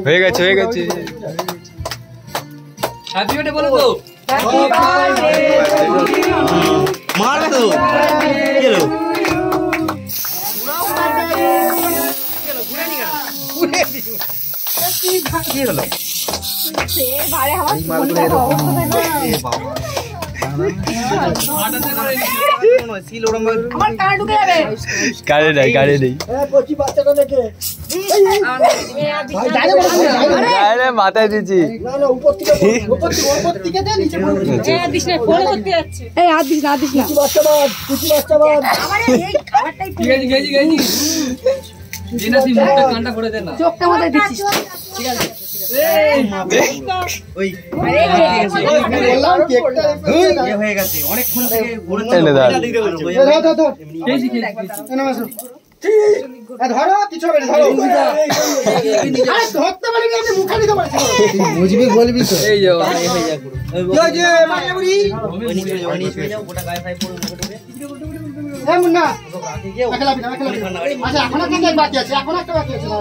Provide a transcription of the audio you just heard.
হয়ে গেছে হয়ে গেছে। হ্যাপি বার্থডে বলো তো। মারবে তো কি হলো গাড়ি নেই গাড়ি নেই মাথায় দিচ্ছি। চোখটা মাথায় দিচ্ছিস হয়ে গেছে অনেকক্ষণ থেকে বুঝবি বলবি তো এই যে মুন্না